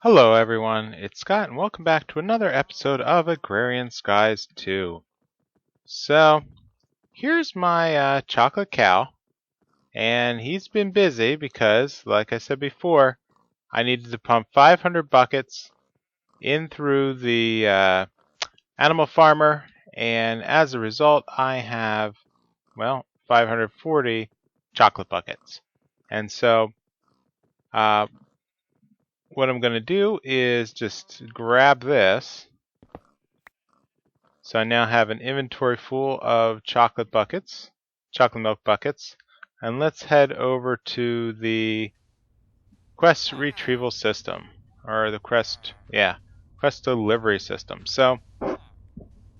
Hello everyone, it's Scott and welcome back to another episode of Agrarian Skies 2. So, here's my chocolate cow, and he's been busy because, like I said before, I needed to pump 500 buckets in through the animal farmer, and as a result I have, 540 chocolate buckets. And so, uh, what I'm going to do is just grab this. So I now have an inventory full of chocolate milk buckets, and let's head over to the quest retrieval system, or the quest delivery system. So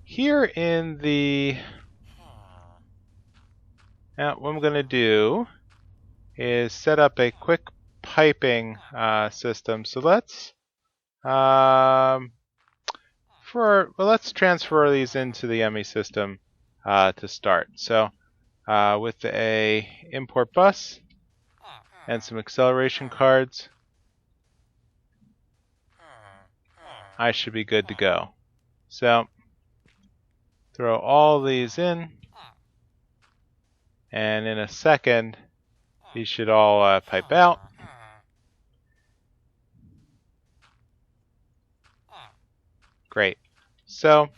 here in the, what I'm going to do is set up a quick piping system. So let's transfer these into the ME system to start. So with a import bus and some acceleration cards, I should be good to go. So throw all these in, and in a second these should all pipe out. Great. So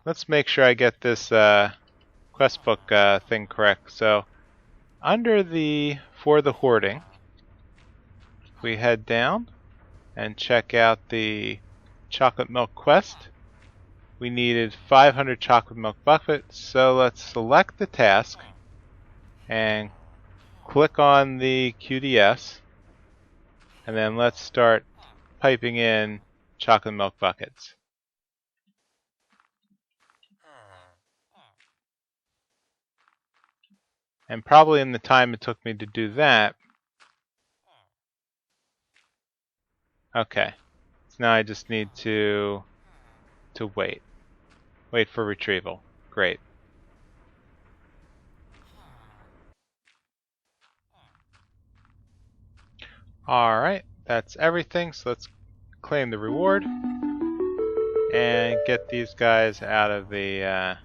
let's make sure I get this quest book thing correct. So under for the hoarding, we head down and check out the chocolate milk quest. We needed 500 chocolate milk buckets, so let's select the task and click on the QDS, and then let's start piping in chocolate milk buckets. And probably in the time it took me to do that, okay, so now I just need to wait for retrieval. Great. Alright, that's everything, so let's claim the reward and get these guys out of the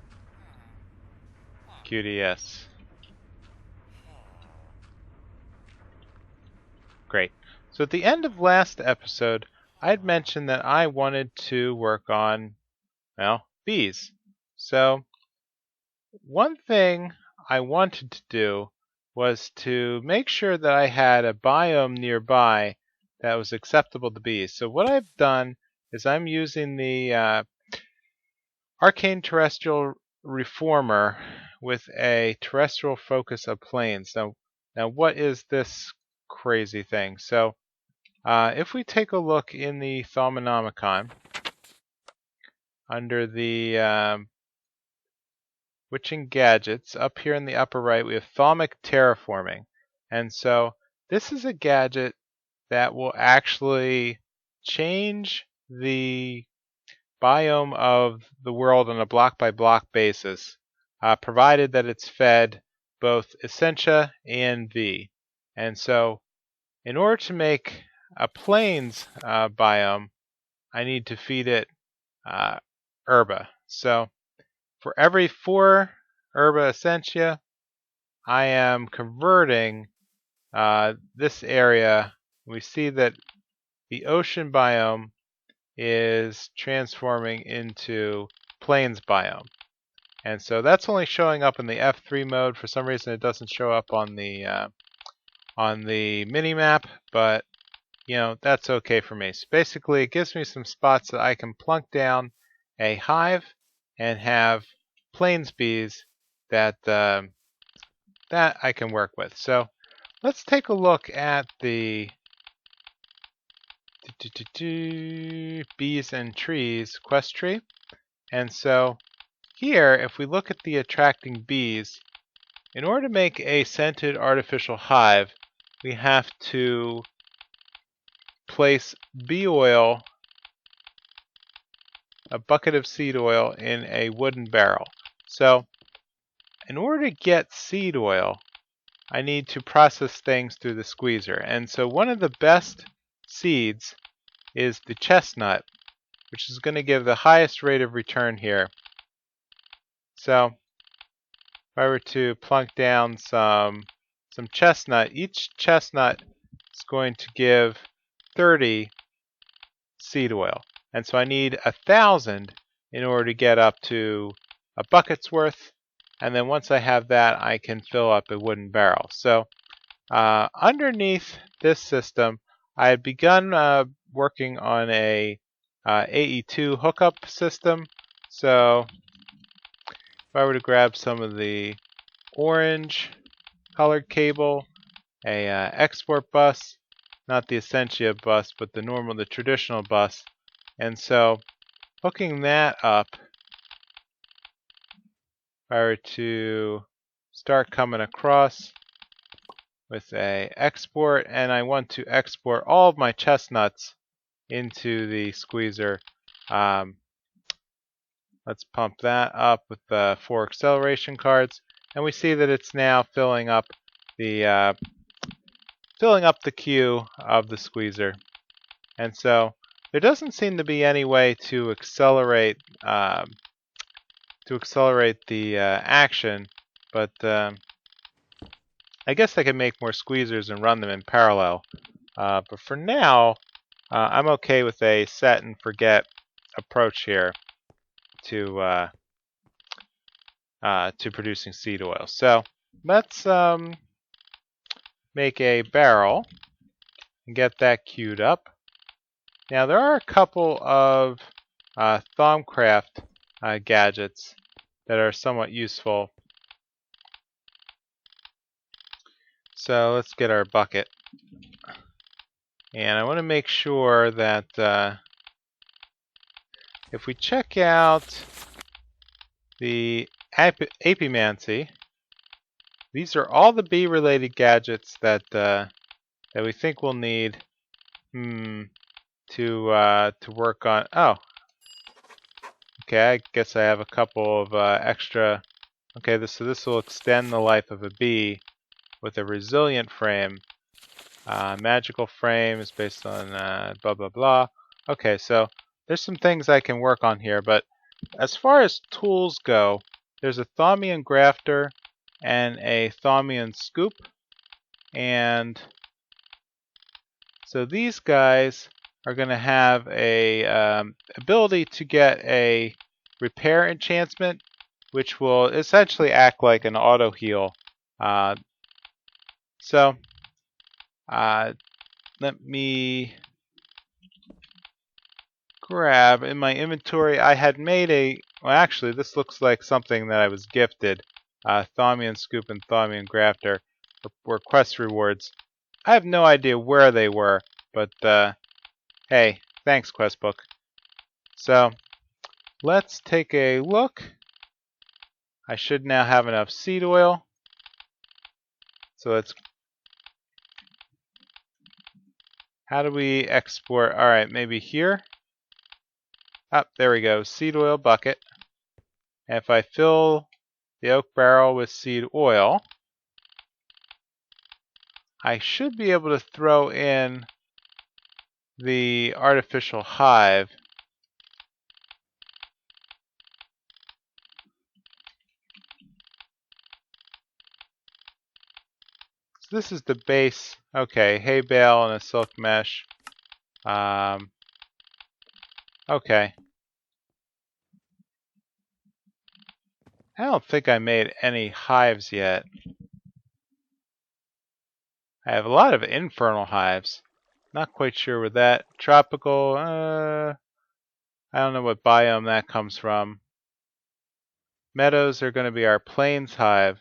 QDS. Great. So at the end of last episode, I had mentioned that I wanted to work on, bees. So one thing I wanted to do was to make sure that I had a biome nearby that was acceptable to bees. So what I've done is I'm using the arcane terrestrial reformer with a terrestrial focus of plains. Now what is this crazy thing? So if we take a look in the Thaumonomicon, under the witching gadgets, up here in the upper right, we have Thaumic terraforming. And so this is a gadget that will actually change the biome of the world on a block by block basis, provided that it's fed both Essentia and V. And so in order to make a plains biome, I need to feed it herba. So for every 4 herba essentia, I am converting this area. We see that the ocean biome is transforming into plains biome. And so that's only showing up in the F3 mode. For some reason it doesn't show up on the mini-map, but that's okay for me. So basically it gives me some spots that I can plunk down a hive and have plains bees that I can work with. So let's take a look at the bees and trees quest tree. And so here, if we look at the attracting bees, in order to make a scented artificial hive, we have to place bee oil, a bucket of seed oil, in a wooden barrel. So in order to get seed oil, I need to process things through the squeezer. And so one of the best seeds is the chestnut, which is going to give the highest rate of return here. So if I were to plunk down some chestnut, each chestnut is going to give 30 seed oil. And so I need 1,000 in order to get up to a bucket's worth. And then once I have that, I can fill up a wooden barrel. So underneath this system, I had begun working on a AE2 hookup system. So if I were to grab some of the orange colored cable, a export bus, not the Essentia bus, but the traditional bus. And so hooking that up, if I were to start coming across with a export, and I want to export all of my chestnuts into the squeezer. Let's pump that up with the 4 acceleration cards, and we see that it's now filling up the queue of the squeezer. And so there doesn't seem to be any way to accelerate the action, but I guess I could make more squeezers and run them in parallel. But for now, I'm okay with a set and forget approach here to producing seed oil. So let's make a barrel and get that queued up. Now there are a couple of Thaumcraft gadgets that are somewhat useful. So let's get our bucket. And I want to make sure that if we check out the Apimancy, these are all the bee-related gadgets that we think we'll need to work on. Oh, okay. I guess I have a couple of extra. Okay, so this will extend the life of a bee with a resilient frame. Magical frame is based on blah blah blah. Okay, so there's some things I can work on here, but as far as tools go, there's a Thaumian grafter and a Thaumian scoop, and so these guys are going to have a ability to get a repair enchantment, which will essentially act like an auto heal. So let me grab in my inventory. I had made well, actually, this looks like something that I was gifted. Thaumian Scoop and Thaumian Grafter were quest rewards. I have no idea where they were, but hey, thanks, quest book. So let's take a look. I should now have enough seed oil. So let's. How do we export? All right, maybe here. Up, there we go. Seed oil bucket. And if I fill the oak barrel with seed oil, I should be able to throw in the artificial hive. So this is the base. Okay, hay bale and a silk mesh. Okay. I don't think I made any hives yet. I have a lot of infernal hives. Not quite sure where that. Tropical, I don't know what biome that comes from. Meadows are going to be our plains hive.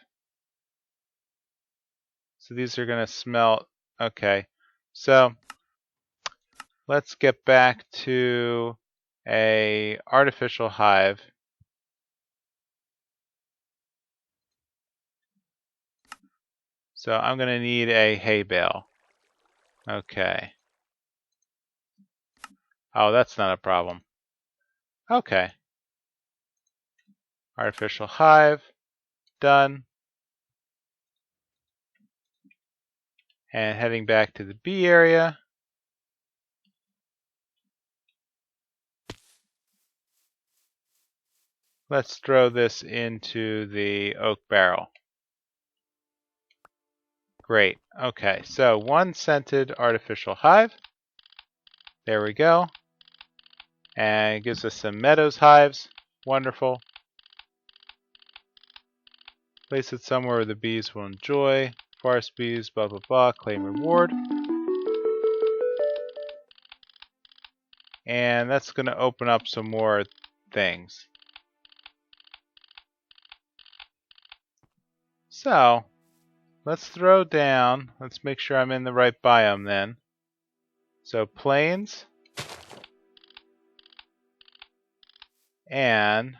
So these are going to smelt. Okay. So let's get back to a artificial hive. So I'm going to need a hay bale. Okay. Oh, that's not a problem. Okay. Artificial hive. Done. And heading back to the bee area. Let's throw this into the oak barrel. Great. Okay, so one scented artificial hive. There we go. And it gives us some meadows hives. Wonderful. Place it somewhere where the bees will enjoy. Forest bees, blah, blah, blah. Claim reward. And that's going to open up some more things. So, let's throw down. Let's make sure I'm in the right biome then. So, plains. And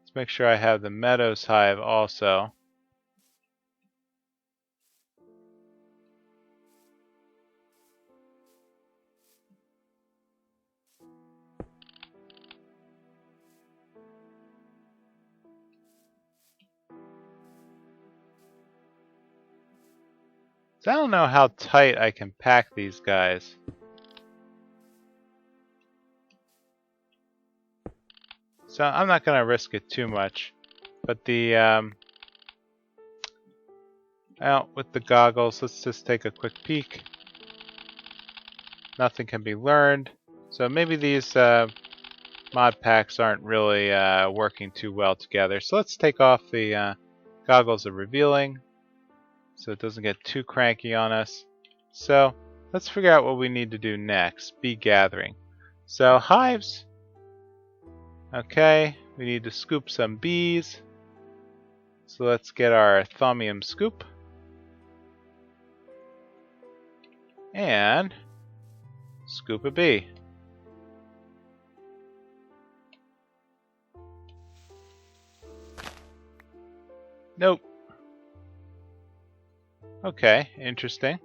let's make sure I have the meadows hive also. So I don't know how tight I can pack these guys. So I'm not going to risk it too much. But the out with the goggles, let's just take a quick peek. Nothing can be learned. So maybe these mod packs aren't really working too well together. So let's take off the goggles of revealing so it doesn't get too cranky on us. So let's figure out what we need to do next. Bee gathering. So hives. Okay, we need to scoop some bees. So let's get our thaumium scoop. And scoop a bee. Nope. Okay, interesting.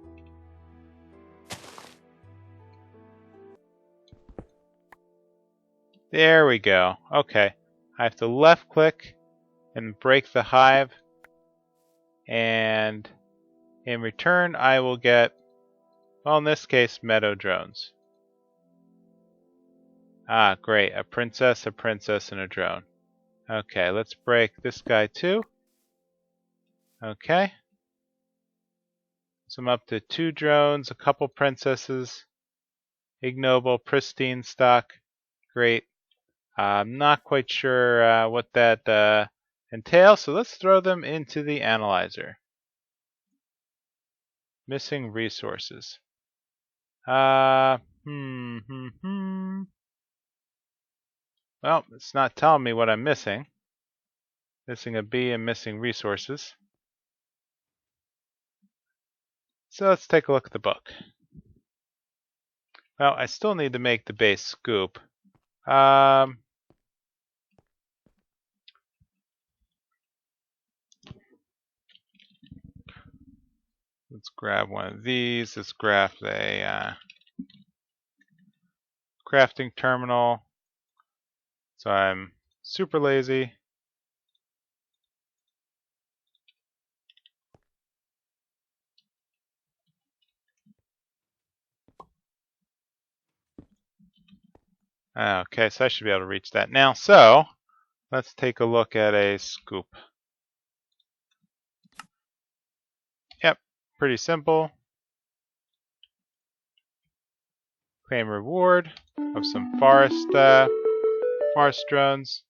There we go. Okay. I have to left click and break the hive. And in return, I will get, well, in this case, meadow drones. Ah, great. A princess, and a drone. Okay, let's break this guy too. Okay. So I'm up to 2 drones, a couple princesses, ignoble, pristine stock. Great. I'm not quite sure what that entails, so let's throw them into the analyzer. Missing resources. Well, it's not telling me what I'm missing. Missing a bee and missing resources. So let's take a look at the book. Well, I still need to make the base scoop. Let's grab one of these. Let's craft a crafting terminal. So I'm super lazy. Okay, so I should be able to reach that now. So let's take a look at a scoop. Yep, pretty simple. Claim reward of some forest drones.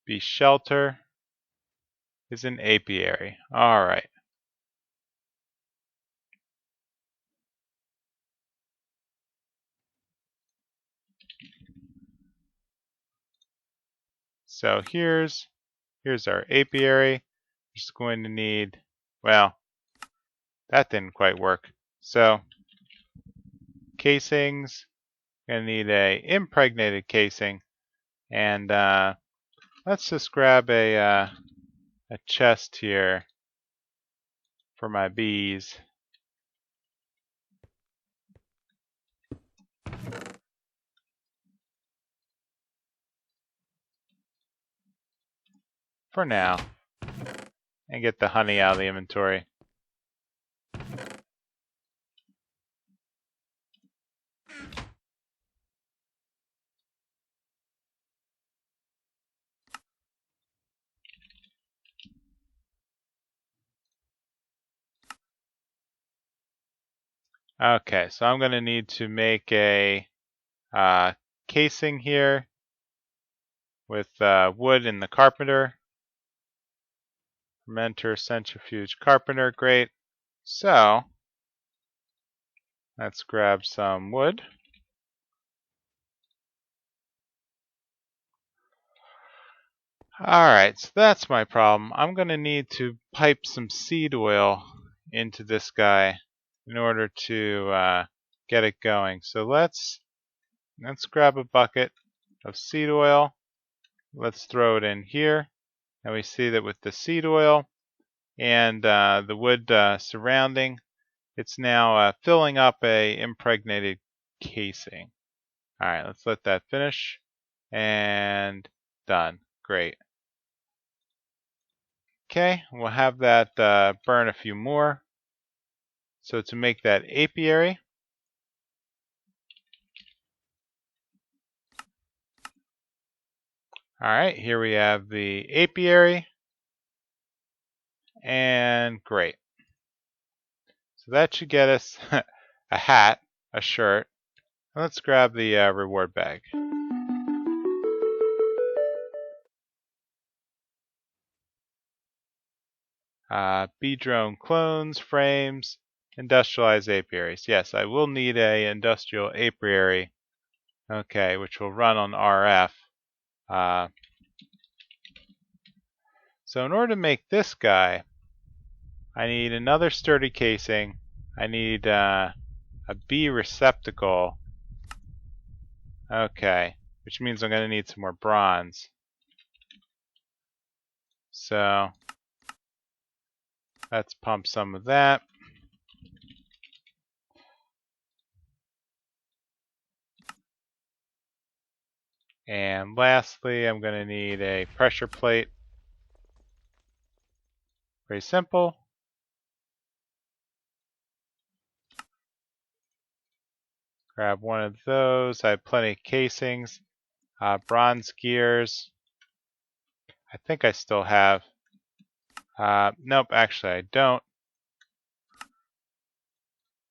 Bee shelter is an apiary. All right. So here's our apiary. Just going to need, well, that didn't quite work. So casings, gonna need a impregnated casing, and let's just grab a chest here for my bees. For now, and get the honey out of the inventory. Okay, so I'm going to need to make a casing here with wood in the carpenter. Fermenter, centrifuge, carpenter, great. So let's grab some wood. Alright, so that's my problem. I'm going to need to pipe some seed oil into this guy in order to get it going. So let's grab a bucket of seed oil. Let's throw it in here. And we see that with the seed oil and the wood surrounding, it's now filling up a impregnated casing. Alright, let's let that finish. And done. Great. Okay, we'll have that burn a few more. So to make that apiary, alright, here we have the apiary. And great. So that should get us a hat, a shirt. And let's grab the reward bag. Bee drone clones, frames, industrialized apiaries. Yes, I will need a industrial apiary. Okay, which will run on RF. So in order to make this guy, I need another sturdy casing. I need a bee receptacle. Okay, which means I'm going to need some more bronze. So let's pump some of that. And lastly, I'm going to need a pressure plate. Very simple. Grab one of those. I have plenty of casings. Bronze gears. I think I still have. Nope, actually I don't.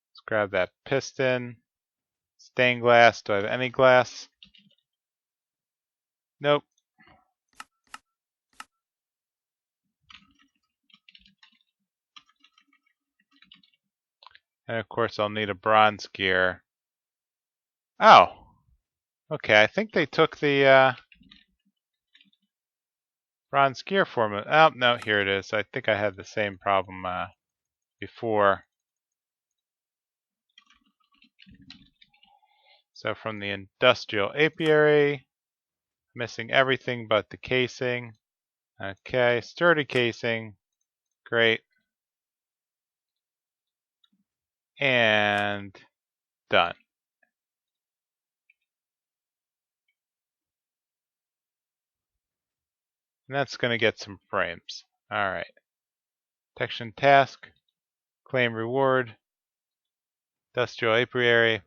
Let's grab that piston. Stained glass. Do I have any glass? Nope. And of course I'll need a bronze gear. Oh! Okay, I think they took the bronze gear for me. Oh, no, here it is. I think I had the same problem before. So from the industrial apiary, missing everything but the casing. Okay, sturdy casing. Great. And done. And that's going to get some frames. Alright. Detection task. Claim reward. Industrial apiary.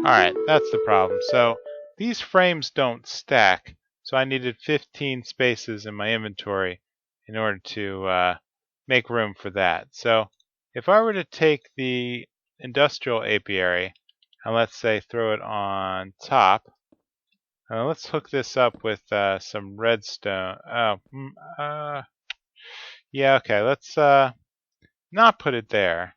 Alright, that's the problem. So these frames don't stack, so I needed 15 spaces in my inventory in order to make room for that. So if I were to take the industrial apiary and let's say throw it on top, let's hook this up with some redstone. Yeah, okay, let's not put it there.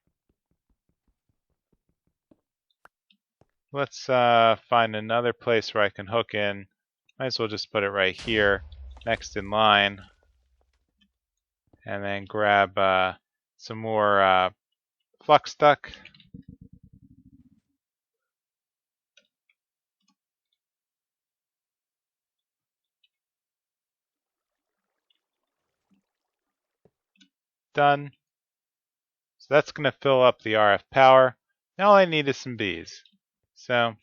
Let's find another place where I can hook in. Might as well just put it right here, next in line. And then grab some more flux duct. Done. So that's going to fill up the RF power. Now all I need is some bees. So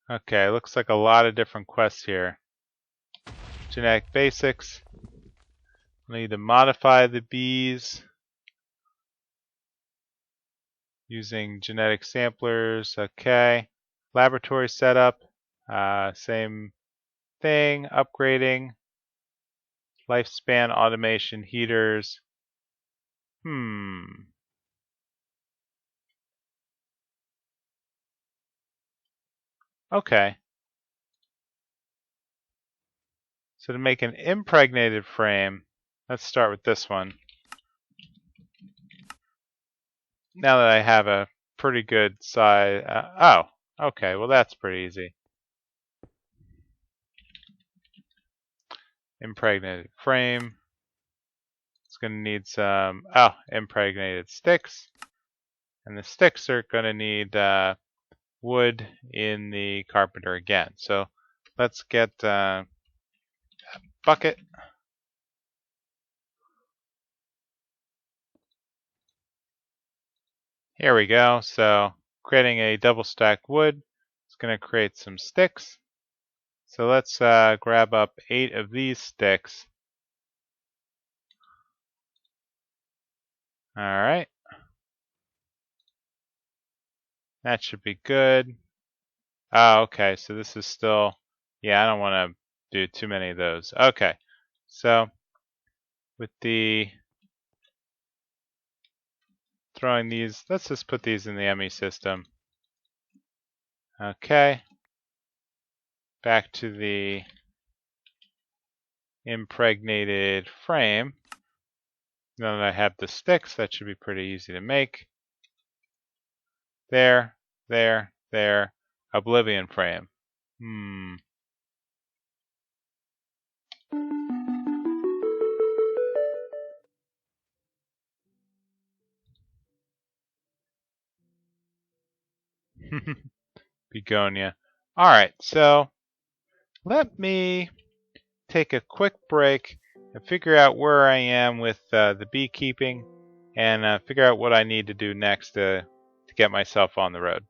Okay, looks like a lot of different quests here. Genetic basics. I need to modify the bees using genetic samplers. Okay. Laboratory setup. Same thing. Upgrading. Lifespan automation heaters. Okay. So to make an impregnated frame, let's start with this one. Now that I have a pretty good size. Oh, okay. Well, that's pretty easy. Impregnated frame. It's going to need some, impregnated sticks. And the sticks are going to need wood in the carpenter again. So let's get a bucket. Here we go. So creating a double stack wood is going to create some sticks. So let's grab up 8 of these sticks. All right. That should be good. Oh, okay. So this is still, yeah, I don't want to do too many of those. Okay. So with the throwing these, let's just put these in the ME system. Okay. Back to the impregnated frame. Now that I have the sticks, that should be pretty easy to make. There, there, there. Oblivion frame. Begonia. Alright, so let me take a quick break and figure out where I am with the beekeeping and figure out what I need to do next to get myself on the road.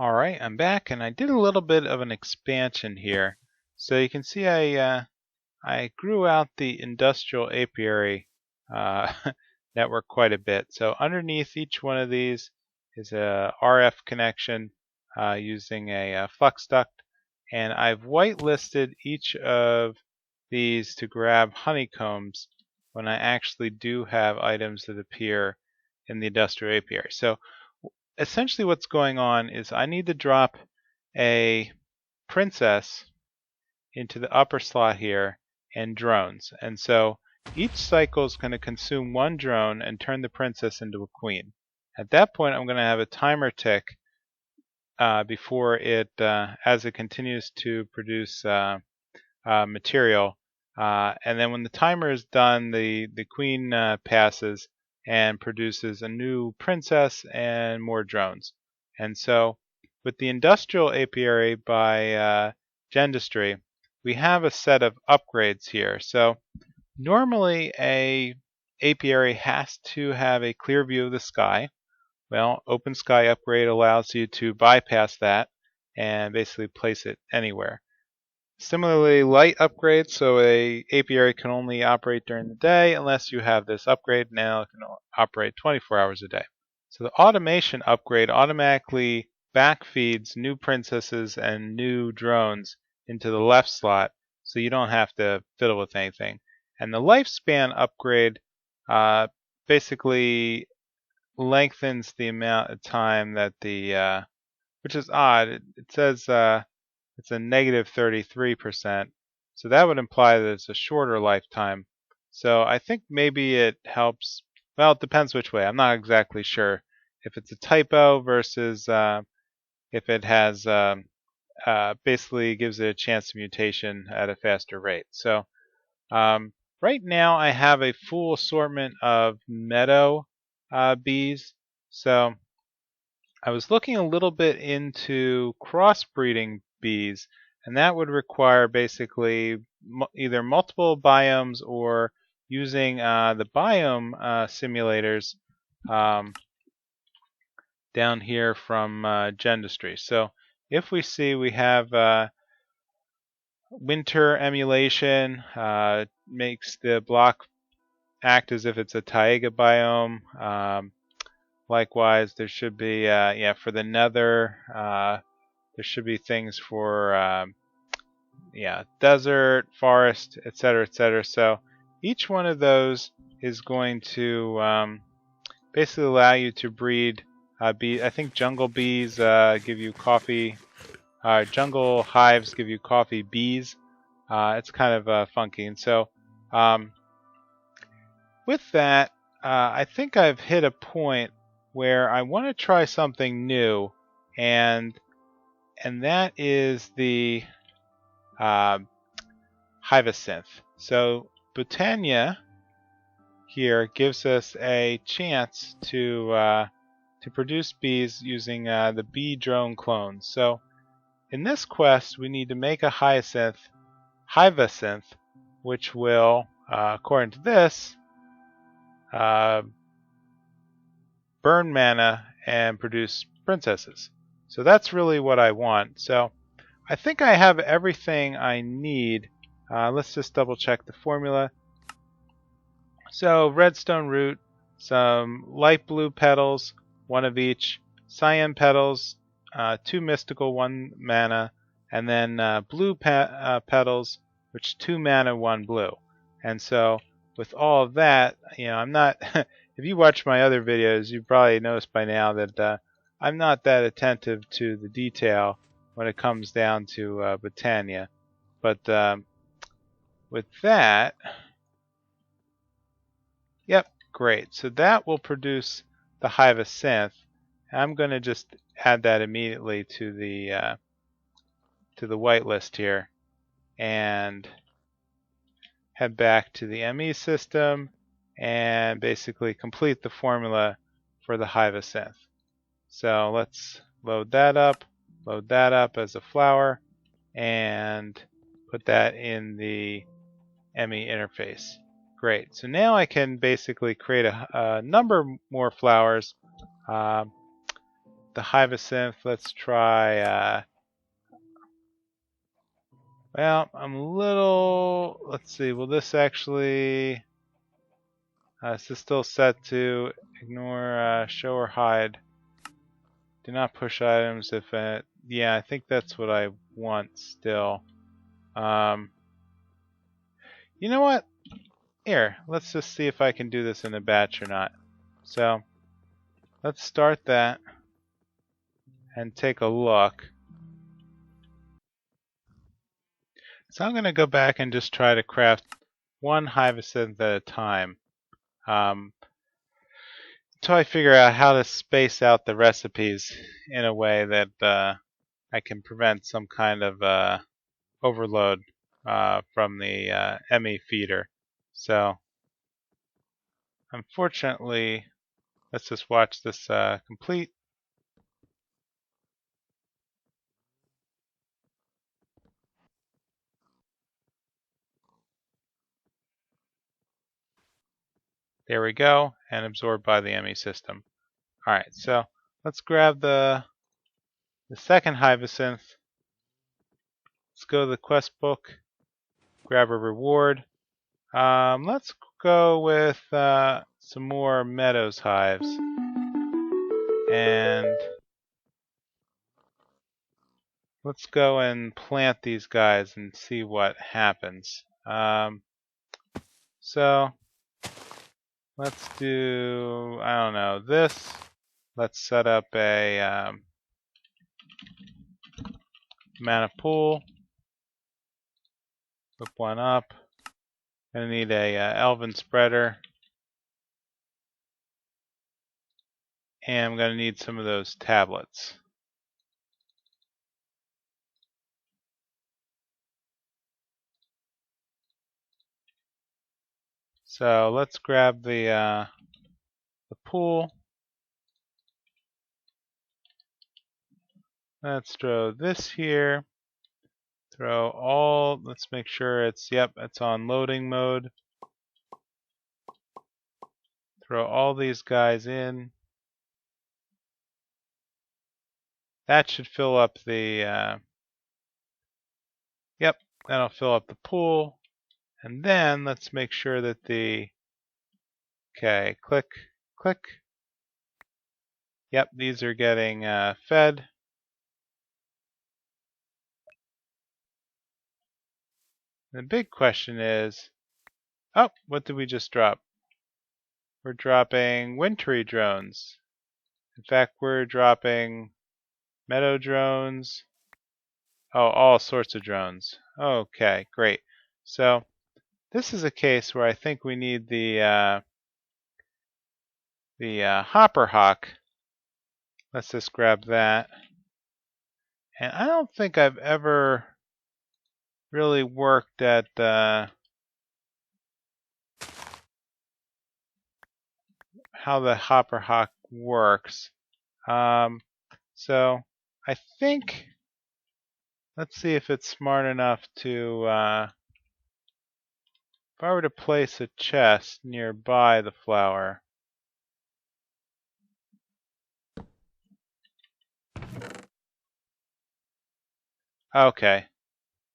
Alright, I'm back and I did a little bit of an expansion here. So you can see I grew out the industrial apiary network quite a bit. So underneath each one of these is a RF connection using a flux duct, and I've whitelisted each of these to grab honeycombs when I actually do have items that appear in the industrial apiary. So essentially what's going on is I need to drop a princess into the upper slot here and drones. And so each cycle is going to consume one drone and turn the princess into a queen. At that point, I'm going to have a timer tick before it, as it continues to produce material. And then when the timer is done, the queen passes and produces a new princess and more drones. And so with the industrial apiary by Gendustry, we have a set of upgrades here. So normally a apiary has to have a clear view of the sky. Well, Open Sky Upgrade allows you to bypass that and basically place it anywhere. Similarly, light upgrades, so a apiary can only operate during the day unless you have this upgrade. Now it can operate 24 hours a day. So the automation upgrade automatically backfeeds new princesses and new drones into the left slot, so you don't have to fiddle with anything. And the lifespan upgrade basically lengthens the amount of time that the, which is odd. It says it's a negative 33%, so that would imply that it's a shorter lifetime. So I think maybe it helps. Well, it depends which way. I'm not exactly sure if it's a typo versus if it has basically gives it a chance of mutation at a faster rate. So right now I have a full assortment of meadow bees. So I was looking a little bit into crossbreeding bees, and that would require basically either multiple biomes or using the biome simulators down here from Gendustry. So if we see we have winter emulation, makes the block act as if it's a taiga biome. Likewise, there should be, for the nether, there should be things for, desert, forest, etc., etc. So each one of those is going to basically allow you to breed bees. I think jungle bees give you coffee. Jungle hives give you coffee bees. It's kind of funky. And so with that, I think I've hit a point where I want to try something new, and that is the Hivacynth. So Botania here gives us a chance to produce bees using the bee drone clones. So in this quest, we need to make a Hivacynth, which will, according to this, burn mana and produce princesses. So that's really what I want. So I think I have everything I need. Let's just double check the formula. So redstone root, some light blue petals, one of each, cyan petals, 2 mystical, 1 mana, and then blue petals, which 2 mana, 1 blue. And so with all of that, I'm not. If you watch my other videos, you've probably noticed by now that I'm not that attentive to the detail when it comes down to Botania. But with that, yep, great. So that will produce the Hivacynth. I'm going to just add that immediately to the whitelist here, and head back to the ME system and basically complete the formula for the Hivacynth. So let's load that up as a flower, and put that in the ME interface. Great. So now I can basically create a number more flowers. The Hivacynth, let's try. Well, I'm a little. Let's see. Will this actually? Is this still set to ignore show or hide? Do not push items if it. Yeah, I think that's what I want still. You know what? Here, let's just see if I can do this in a batch or not. So, let's start that and take a look. So I'm going to go back and just try to craft one Hivacynth at a time. Until I figure out how to space out the recipes in a way that I can prevent some kind of overload from the ME feeder. So, unfortunately, let's just watch this complete. There we go, and absorbed by the ME system. Alright, so let's grab the second Hivacynth. Let's go to the quest book, grab a reward. Let's go with some more Meadows hives. And let's go and plant these guys and see what happens. So let's do, I don't know, this. Let's set up a mana pool. Flip one up. Gonna need a elven spreader. And I'm gonna need some of those tablets. So let's grab the pool. Let's throw this here. Throw all, let's make sure it's, yep, it's on loading mode. Throw all these guys in. that should fill up the, yep, that'll fill up the pool. And then let's make sure that okay, click, click. Yep, these are getting fed. The big question is, oh, what did we just drop? We're dropping wintry drones. In fact, we're dropping meadow drones. Oh, all sorts of drones. Okay, great. So this is a case where I think we need the hopper hawk. Let's just grab that. And I don't think I've ever really worked at how the hopper hawk works. So I think, let's see if it's smart enough to, if I were to place a chest nearby the flower. Okay,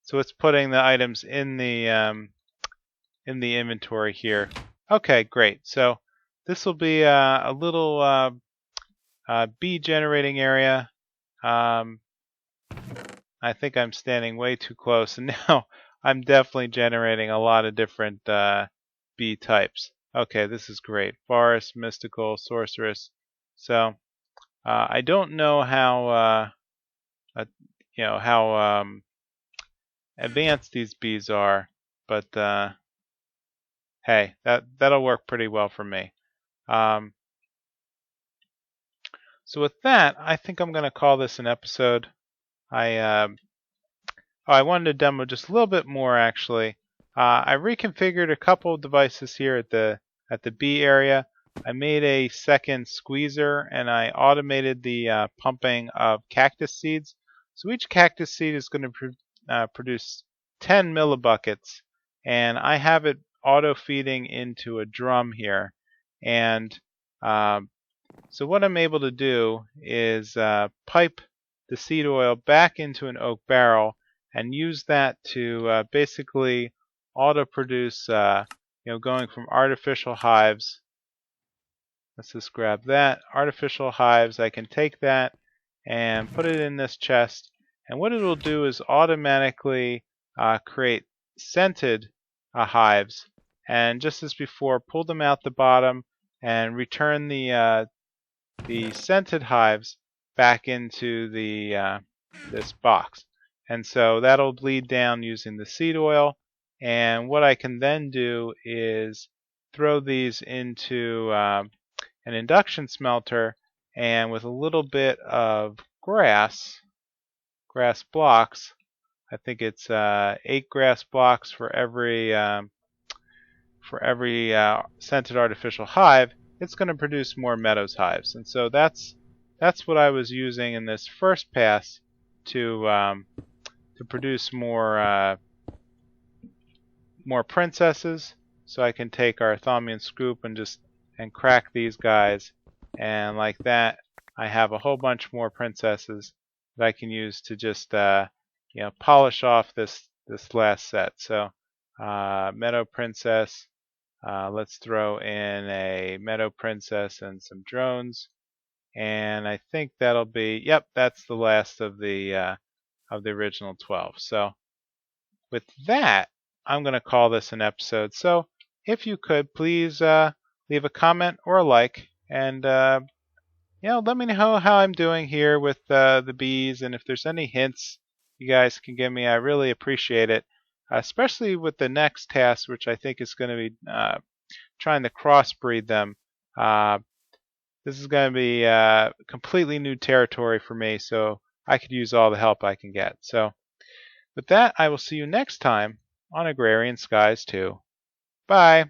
so it's putting the items in the inventory here. Okay, great. So this will be a little bee generating area. I think I'm standing way too close, and now I'm definitely generating a lot of different bee types. Okay, this is great. Forest, mystical, sorceress. So I don't know how how advanced these bees are, but hey, that'll work pretty well for me. So with that, I think I'm going to call this an episode. I wanted to demo just a little bit more actually. I reconfigured a couple of devices here at the bee area. I made a second squeezer and I automated the pumping of cactus seeds. So each cactus seed is going to produce 10 millibuckets, and I have it auto feeding into a drum here. And so what I'm able to do is pipe the seed oil back into an oak barrel and use that to basically auto produce, going from artificial hives. Let's just grab that. Artificial hives, I can take that and put it in this chest. And what it will do is automatically create scented hives. And just as before, pull them out the bottom and return the scented hives back into the this box. And so that'll bleed down using the seed oil. And what I can then do is throw these into an induction smelter, and with a little bit of grass blocks, I think it's 8 grass blocks for every scented artificial hive, it's going to produce more meadows hives. And so that's what I was using in this first pass to produce more princesses. So I can take our Thaumian scoop and crack these guys, and like that I have a whole bunch more princesses that I can use to just polish off this last set. So meadow princess. Let's throw in a meadow princess and some drones, and I think that'll be, yep, that's the last of the original 12. So with that, I'm going to call this an episode. So if you could please leave a comment or a like, and let me know how I'm doing here with the bees, and if there's any hints you guys can give me, I really appreciate it. Especially with the next task, which I think is going to be trying to crossbreed them. This is going to be completely new territory for me, so I could use all the help I can get. So with that, I will see you next time on Agrarian Skies 2. Bye!